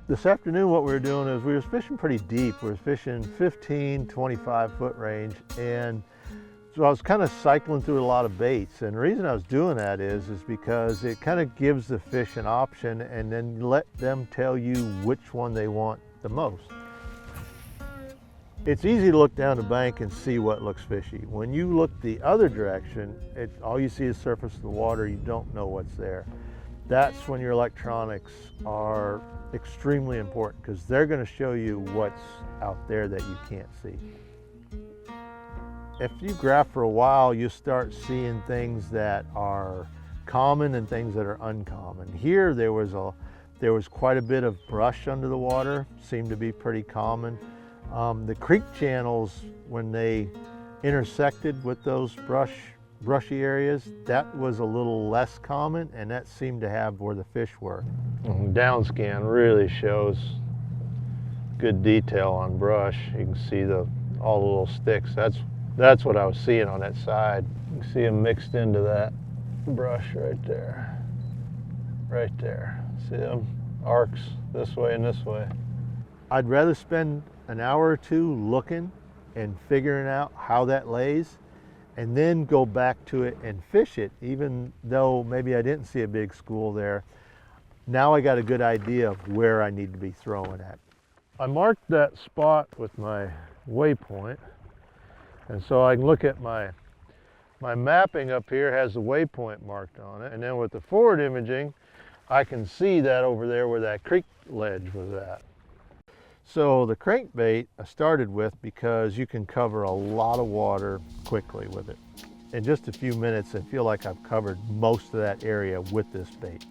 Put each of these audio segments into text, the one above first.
This afternoon what we were doing is we were fishing pretty deep. We were fishing 15, 25 foot range, and so I was kind of cycling through a lot of baits. And the reason I was doing that is because it kind of gives the fish an option and then let them tell you which one they want the most. It's easy to look down the bank and see what looks fishy. When you look the other direction, all you see is surface of the water. You don't know what's there. That's when your electronics are extremely important, because they're going to show you what's out there that you can't see. If you graph for a while, you start seeing things that are common and things that are uncommon. Here there was quite a bit of brush under the water, seemed to be pretty common. The creek channels, when they intersected with those brushy areas, that was a little less common, and that seemed to have where the fish were. Down scan really shows good detail on brush. You can see all the little sticks. That's what I was seeing on that side. You can see them mixed into that brush right there. Right there. See them arcs this way and this way. I'd rather spend an hour or two looking and figuring out how that lays, and then go back to it and fish it, even though maybe I didn't see a big school there. Now I got a good idea of where I need to be throwing at. I marked that spot with my waypoint, and so I can look at my mapping up here has the waypoint marked on it, and then with the forward imaging, I can see that over there where that creek ledge was at. So the crankbait I started with because you can cover a lot of water quickly with it. In just a few minutes, I feel like I've covered most of that area with this bait.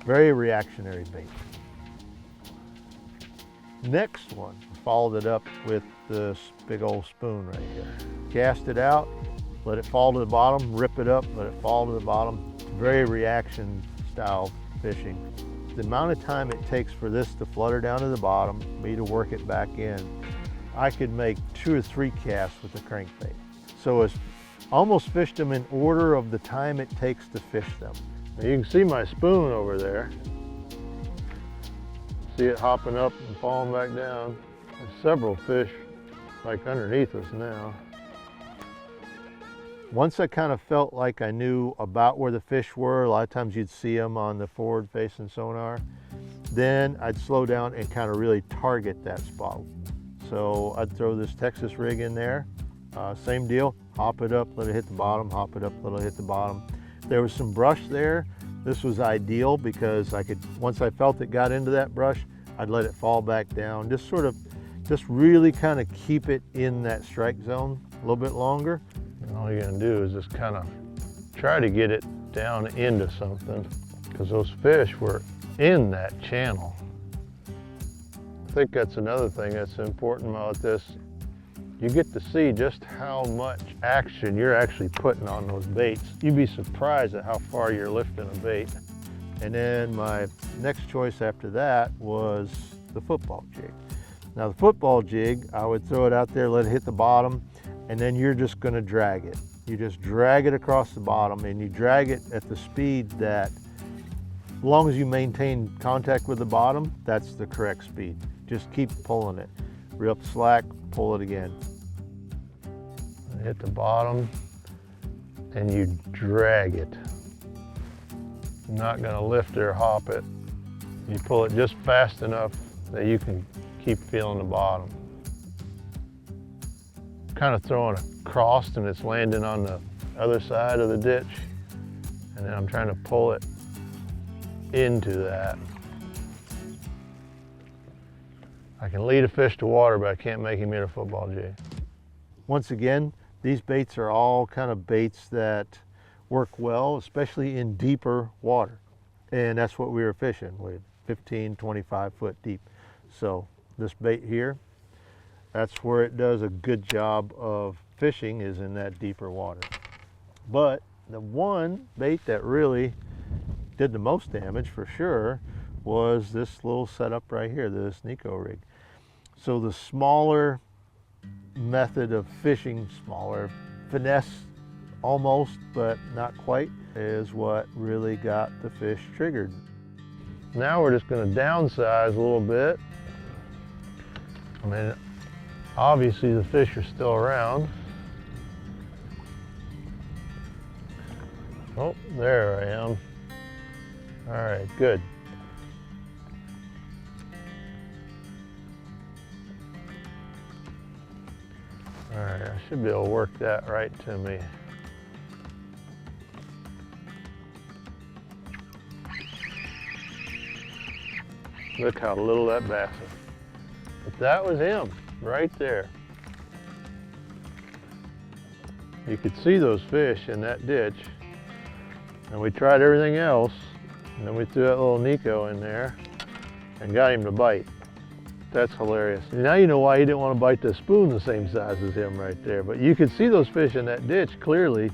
Very reactionary bait. Next one, followed it up with this big old spoon right here. Cast it out, let it fall to the bottom, rip it up, let it fall to the bottom. Very reaction style fishing. The amount of time it takes for this to flutter down to the bottom, me to work it back in, I could make 2 or 3 casts with the crankbait. So it's almost fished them in order of the time it takes to fish them. Now you can see my spoon over there. See it hopping up and falling back down. There's several fish like underneath us now. Once I kind of felt like I knew about where the fish were, a lot of times you'd see them on the forward facing sonar, then I'd slow down and kind of really target that spot. So I'd throw this Texas rig in there, same deal, hop it up, let it hit the bottom, hop it up, let it hit the bottom. There was some brush there. This was ideal because once I felt it got into that brush, I'd let it fall back down, just really kind of keep it in that strike zone a little bit longer. And all you're gonna do is just kind of try to get it down into something, because those fish were in that channel. I think that's another thing that's important about this. You get to see just how much action you're actually putting on those baits. You'd be surprised at how far you're lifting a bait. And then my next choice after that was the football jig. Now the football jig, I would throw it out there, let it hit the bottom, and then you're just gonna drag it. You just drag it across the bottom, and you drag it at the speed that, as long as you maintain contact with the bottom, that's the correct speed. Just keep pulling it. Reel up the slack, pull it again. Hit the bottom, and you drag it. You're not gonna lift it or hop it. You pull it just fast enough that you can keep feeling the bottom. Kind of throwing across, and it's landing on the other side of the ditch, and then I'm trying to pull it into that. I can lead a fish to water, but I can't make him hit a football jig. Once again, these baits are all kind of baits that work well, especially in deeper water, and that's what we were fishing with, 15, 25 foot deep. So this bait here, that's where it does a good job of fishing, is in that deeper water. But the one bait that really did the most damage for sure was this little setup right here, this Neko rig. So the smaller method of fishing, smaller finesse almost, but not quite, is what really got the fish triggered. Now we're just going to downsize a little bit. I mean, obviously the fish are still around. Oh, there I am. All right, good. All right, I should be able to work that right to me. Look how little that bass is. But that was him, right there. You could see those fish in that ditch. And we tried everything else, and then we threw that little Neko in there and got him to bite. That's hilarious. And now you know why he didn't want to bite the spoon the same size as him right there. But you could see those fish in that ditch clearly,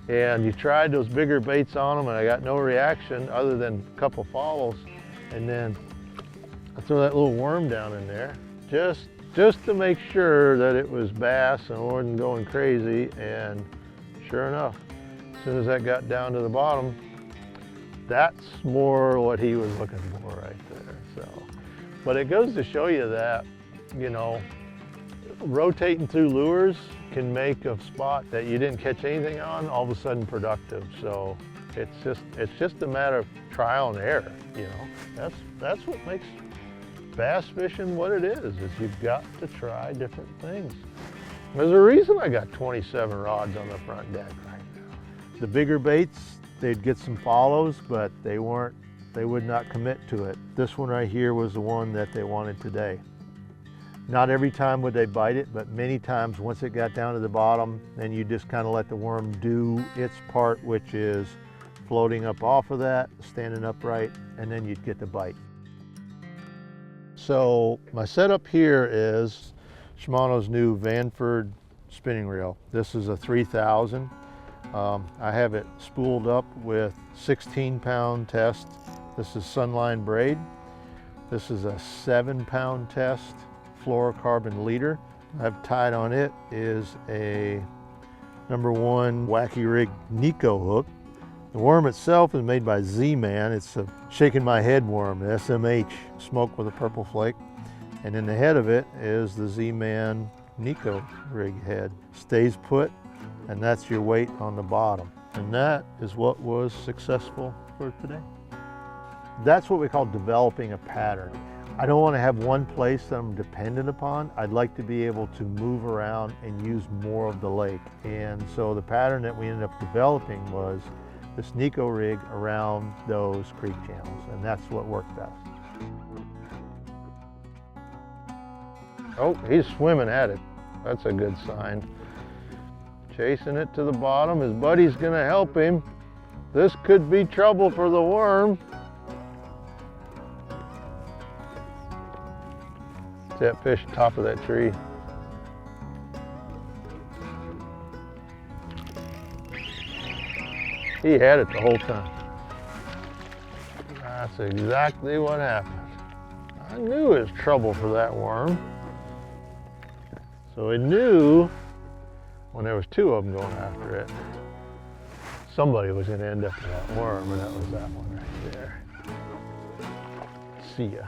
and you tried those bigger baits on them, and I got no reaction other than a couple follows. And then I threw that little worm down in there just to make sure that it was bass and wasn't going crazy. And sure enough, as soon as that got down to the bottom, that's more what he was looking for right there. So, but it goes to show you that, you know, rotating through lures can make a spot that you didn't catch anything on all of a sudden productive. So it's just a matter of trial and error. You know, that's what makes bass fishing what it is you've got to try different things. There's a reason I got 27 rods on the front deck right now. The bigger baits, they'd get some follows, but they would not commit to it. This one right here was the one that they wanted today. Not every time would they bite it, but many times once it got down to the bottom, then you just kind of let the worm do its part, which is floating up off of that, standing upright, and then you'd get the bite. So my setup here is Shimano's new Vanford spinning reel. This is a 3000. I have it spooled up with 16-pound test. This is Sunline braid. This is a 7-pound test fluorocarbon leader. I've tied on it is a #1 Wacky Rig Neko hook. The worm itself is made by Z-Man. It's a shaking my head worm, SMH, smoked with a purple flake. And in the head of it is the Z-Man Neko rig head. Stays put, and that's your weight on the bottom. And that is what was successful for today. That's what we call developing a pattern. I don't want to have one place that I'm dependent upon. I'd like to be able to move around and use more of the lake. And so the pattern that we ended up developing was this Neko rig around those creek channels, and that's what worked best. Oh, he's swimming at it. That's a good sign. Chasing it to the bottom. His buddy's gonna help him. This could be trouble for the worm. See that fish top of that tree? He had it the whole time. That's exactly what happened. I knew it was trouble for that worm. So he knew when there was two of them going after it, somebody was going to end up with that worm, and that was that one right there. See ya.